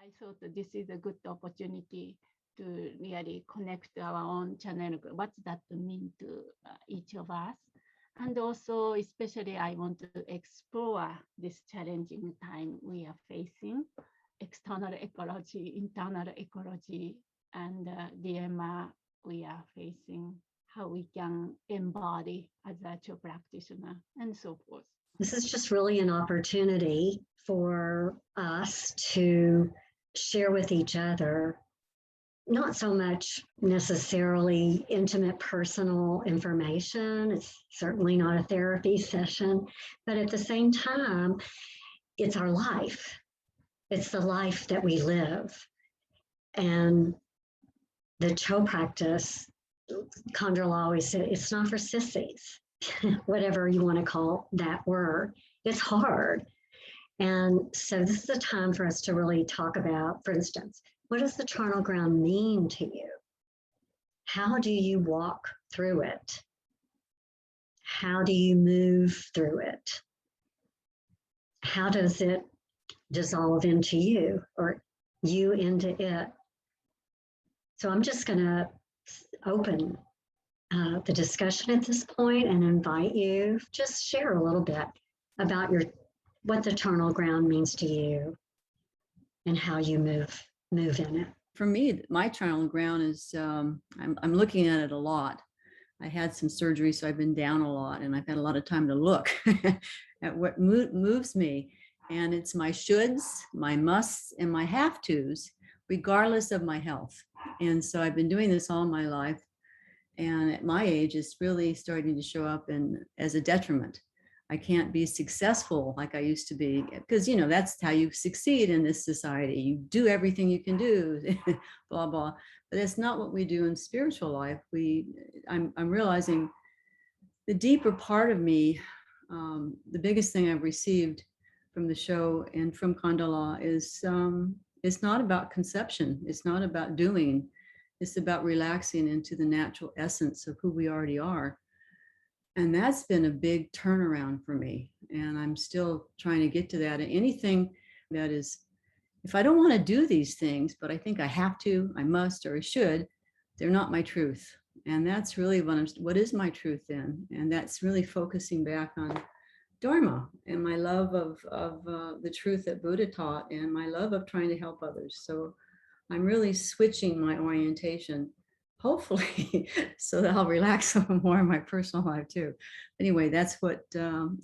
I thought that this is a good opportunity to really connect our own channel. What does that mean to each of us? And also, especially, I want to explore this challenging time we are facing, external ecology, internal ecology, and dilemma we are facing, how we can embody as a Cho practitioner, and so forth. This is just really an opportunity for us to share with each other, not so much necessarily intimate personal information. It's certainly not a therapy session, but at the same time, it's our life. It's the life that we live. And the Cho practice, Khandrel always said, it's not for sissies, whatever you want to call that word. It's hard. And so this is a time for us to really talk about, for instance, what does the charnel ground mean to you? How do you walk through it? How do you move through it? How does it dissolve into you or you into it? So I'm just going to open the discussion at this point and invite you just share a little bit about what the charnel ground means to you and how you move in it. For me, my charnel ground is I'm looking at it a lot. I had some surgery, so I've been down a lot, and I've had a lot of time to look at what moves me. And it's my shoulds, my musts, and my have tos, regardless of my health. And so I've been doing this all my life. And at my age, it's really starting to show up as a detriment. I can't be successful like I used to be, because, that's how you succeed in this society. You do everything you can do, blah, blah. But that's not what we do in spiritual life. I'm realizing the deeper part of me, the biggest thing I've received from the show and from Khandrel is it's not about conception. It's not about doing. It's about relaxing into the natural essence of who we already are. And that's been a big turnaround for me. And I'm still trying to get to that. And anything that is, if I don't want to do these things, but I think I have to, I must, or I should, they're not my truth. And that's really what is my truth then? And that's really focusing back on Dharma and my love of the truth that Buddha taught and my love of trying to help others. So I'm really switching my orientation, hopefully, so that I'll relax a little more in my personal life too. Anyway, that's what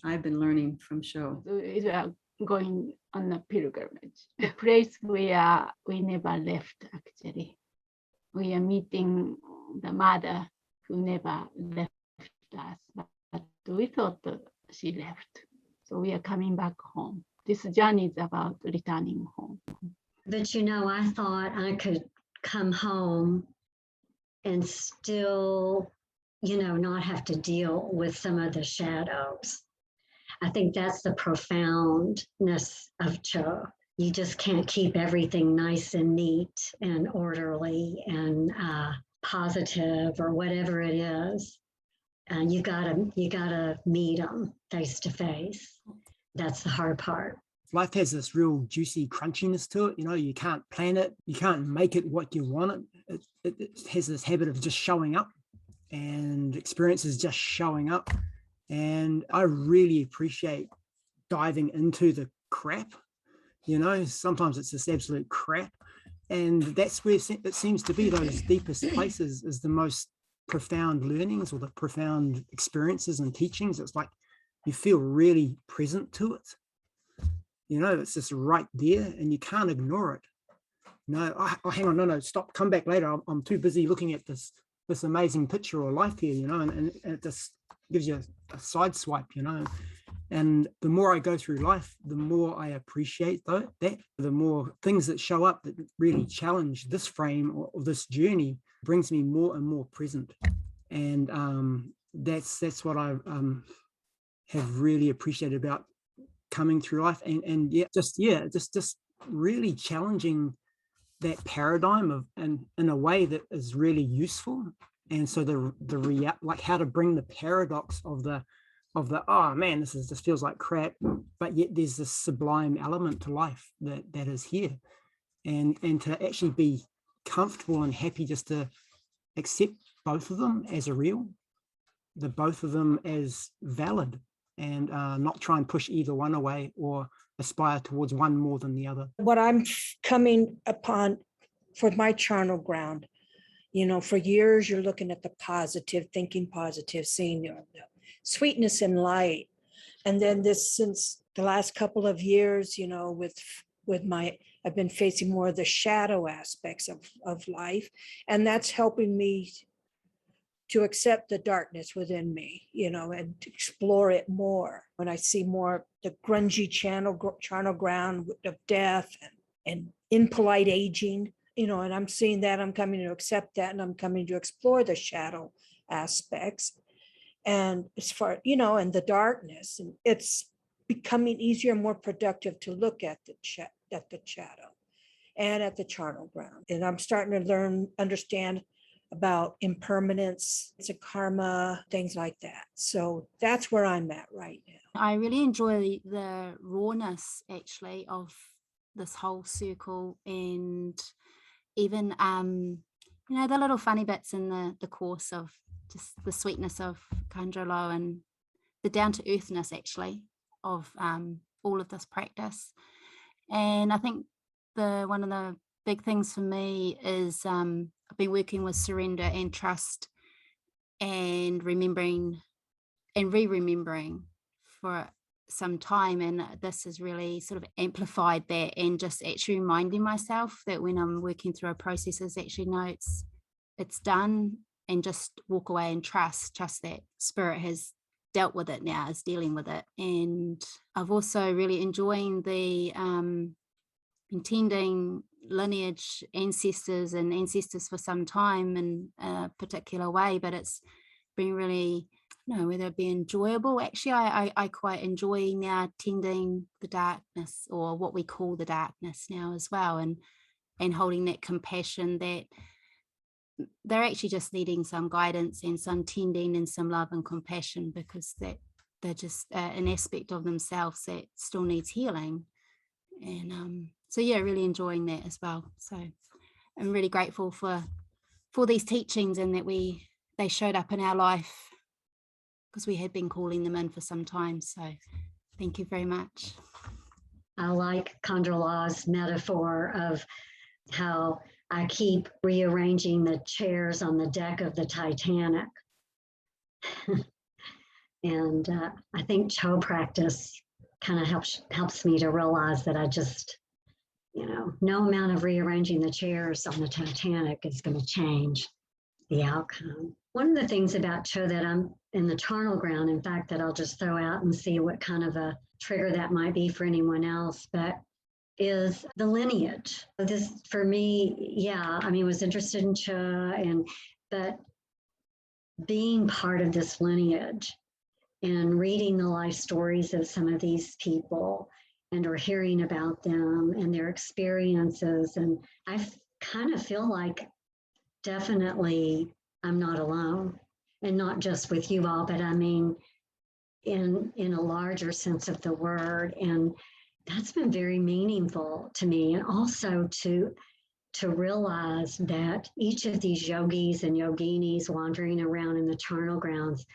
I've been learning from Sho. We are going on a pilgrimage, a place where we never left actually. We are meeting the mother who never left us, but we thought that she left. So we are coming back home. This journey is about returning home. But I thought I could come home and still, not have to deal with some of the shadows. I think that's the profoundness of Cho. You just can't keep everything nice and neat and orderly and positive or whatever it is. You gotta meet them face to face. That's the hard part. Life has this real juicy crunchiness to it. You can't plan it. You can't make it what you want it. It has this habit of just showing up, and experiences just showing up. And I really appreciate diving into the crap. Sometimes it's this absolute crap. And that's where it seems to be those deepest places is the most profound learnings or the profound experiences and teachings. It's like you feel really present to it. It's just right there and you can't ignore it. Hang on, no, stop, come back later. I'm too busy looking at this amazing picture or life here, and it just gives you a side swipe, And the more I go through life, the more I appreciate that, the more things that show up that really challenge this frame or this journey brings me more and more present. And that's what I have really appreciated about coming through life and just really challenging that paradigm of and in a way that is really useful. And so like how to bring the paradox of the oh man, this feels like crap, but yet there's this sublime element to life that is here. and to actually be comfortable and happy just to accept both of them as a real, the both of them as valid, and not try and push either one away or aspire towards one more than the other. What I'm coming upon for my charnel ground, you know, for years you're looking at the positive, thinking positive, seeing the sweetness and light. And then this, since the last couple of years, you know, with my, I've been facing more of the shadow aspects of life. And that's helping me to accept the darkness within me, you know, and to explore it more. When I see more the grungy charnel ground of death and impolite aging, you know, and I'm seeing that, I'm coming to accept that, and I'm coming to explore the shadow aspects. And as far, you know, and the darkness, and it's becoming easier and more productive to look at the shadow and at the charnel ground. And I'm starting to understand about impermanence, it's a karma, things like that. So that's where I'm at right now. I really enjoy the rawness actually of this whole circle, and even you know, the little funny bits in the course of just the sweetness of Kundra and the down-to-earthness actually of all of this practice. And I think one of the big things for me is I've been working with surrender and trust and remembering and remembering for some time, and this has really sort of amplified that, and just actually reminding myself that when I'm working through a process is actually no, it's done, and just walk away and trust that spirit has dealt with it now, is dealing with it. And I've also really enjoying the intending lineage ancestors for some time in a particular way, but it's been really, you know, whether it be enjoyable. Actually, I quite enjoy now tending the darkness, or what we call the darkness now as well, and holding that compassion that they're actually just needing some guidance and some tending and some love and compassion, because that they're just an aspect of themselves that still needs healing. And so yeah, really enjoying that as well. So I'm really grateful for these teachings, and that they showed up in our life, because we had been calling them in for some time. So thank you very much. I like Kundra metaphor of how I keep rearranging the chairs on the deck of the Titanic. And I think Cho practice kind of helps me to realize that I just, you know, no amount of rearranging the chairs on the Titanic is going to change the outcome. One of the things about Cho that I'm in the charnel ground, in fact, that I'll just throw out and see what kind of a trigger that might be for anyone else, but is the lineage. This for me, yeah, I mean, was interested in Cho, but being part of this lineage and reading the life stories of some of these people, and or hearing about them and their experiences. And I kind of feel like definitely I'm not alone, and not just with you all, but I mean, in a larger sense of the word. And that's been very meaningful to me. And also to realize that each of these yogis and yoginis wandering around in the charnel grounds,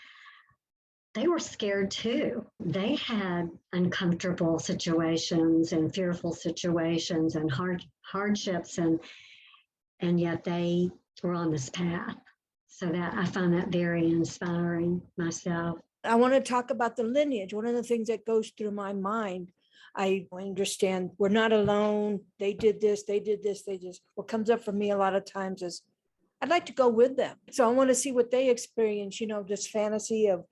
they were scared too. They had uncomfortable situations and fearful situations and hardships, and yet they were on this path. So that I find that very inspiring myself. I want to talk about the lineage. One of the things that goes through my mind, I understand we're not alone. They did this, they did this, they just, what comes up for me a lot of times is I'd like to go with them. So I want to see what they experience, you know, this fantasy of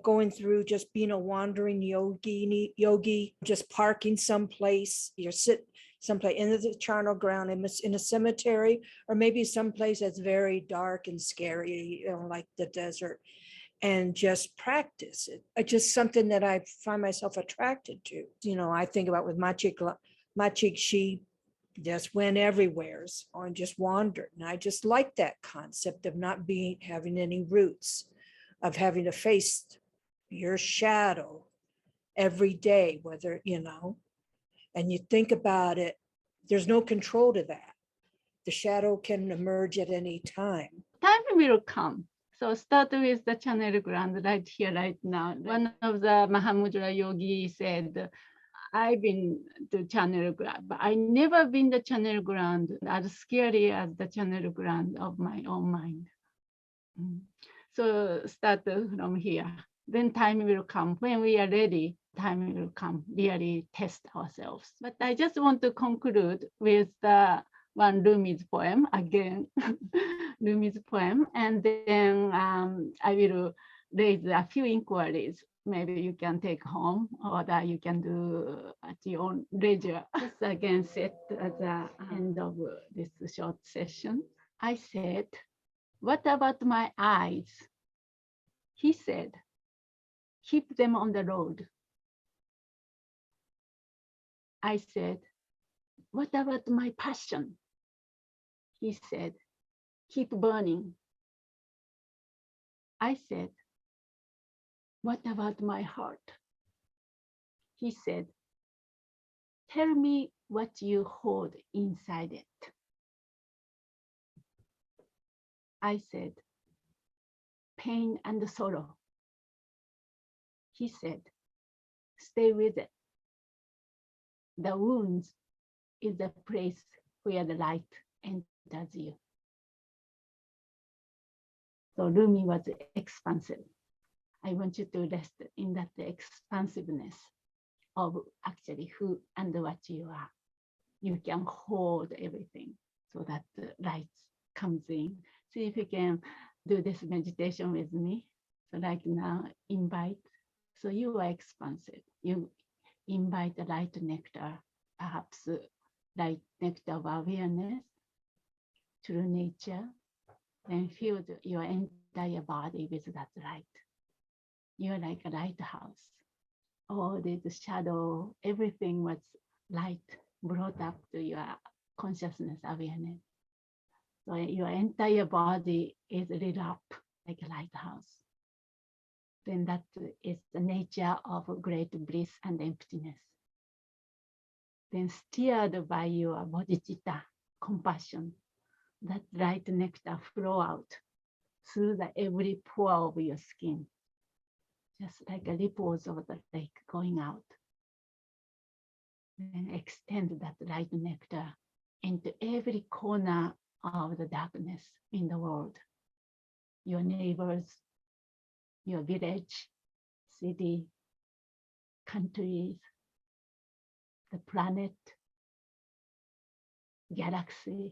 going through, just being a wandering yogi, just parking someplace, you're sit someplace in the charnel ground in a cemetery, or maybe someplace that's very dark and scary, you know, like the desert, and just practice it. It's just something that I find myself attracted to. You know, I think about with Machik, she just went everywhere and just wandered. And I just like that concept of not having any roots, of having to face your shadow every day, whether, you know, and you think about it, There's no control to that. The shadow can emerge at any time. Time will come. So start with the channel ground right here, right now. One of the Mahamudra yogi said, I've been to channel ground, but I never been the channel ground as scary as the channel ground of my own mind. So start from here. Then time will come. When we are ready, time will come, really test ourselves. But I just want to conclude with the one Rumi's poem, again, Rumi's poem, and then I will raise a few inquiries. Maybe you can take home or that you can do at your own leisure. Just again set at the end of this short session. I said, what about my eyes? He said, keep them on the road. I said, what about my passion? He said, keep burning. I said, what about my heart? He said, tell me what you hold inside it. I said, pain and sorrow. He said, stay with it. The wounds is the place where the light enters you. So Rumi was expansive. I want you to rest in that expansiveness of actually who and what you are. You can hold everything so that the light comes in. See if you can do this meditation with me. So like now, invite. So you are expansive. You invite the light nectar, perhaps light nectar of awareness, through nature, and fill your entire body with that light. You're like a lighthouse. All this shadow, everything was light brought up to your consciousness awareness. So your entire body is lit up like a lighthouse. Then that is the nature of great bliss and emptiness. Then steered by your bodhicitta, compassion, that light nectar flow out through the every pore of your skin, just like a ripples of the lake going out. Then extend that light nectar into every corner of the darkness in the world. Your neighbors, your village, city, countries, the planet, galaxy.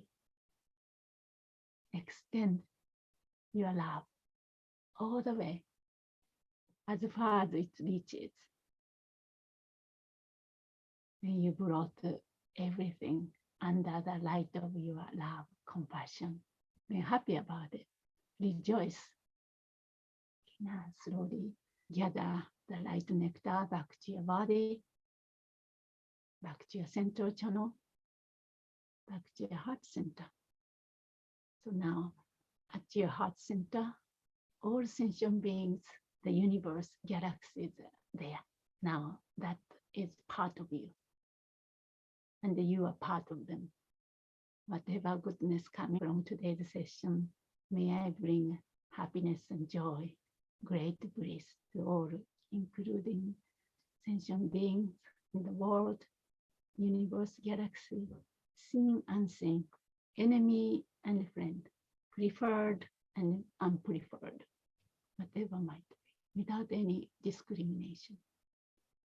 Extend your love all the way as far as it reaches. And you brought everything under the light of your love, compassion. Be happy about it. Rejoice. Now slowly gather the light nectar back to your body, back to your central channel, back to your heart center. So now at your heart center, all sentient beings, the universe, galaxies there. Now that is part of you. And you are part of them. Whatever goodness coming from today's session, may I bring happiness and joy, great bliss to all, including sentient beings in the world, universe, galaxy, seen, unseen, enemy and friend, preferred and unpreferred, whatever might be, without any discrimination,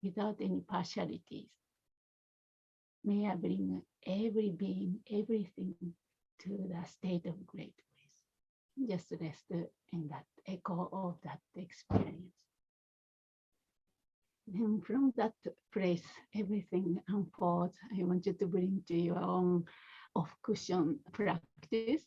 without any partialities. May I bring every being, everything to the state of great bliss. Just rest in that echo of that experience. Then from that place, everything unfolds. I want you to bring to your own off-cushion practice,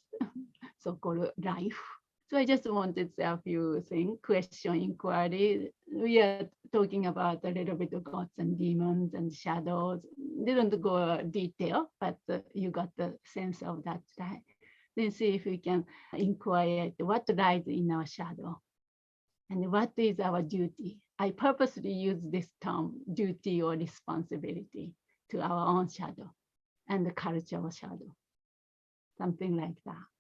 so-called life. So I just wanted to say a few things, question, inquiry. We are talking about a little bit of gods and demons and shadows. Didn't go detail, but you got the sense of that. Then see if we can inquire what lies in our shadow and what is our duty. I purposely use this term, duty or responsibility, to our own shadow. and the cultural shadow, something like that.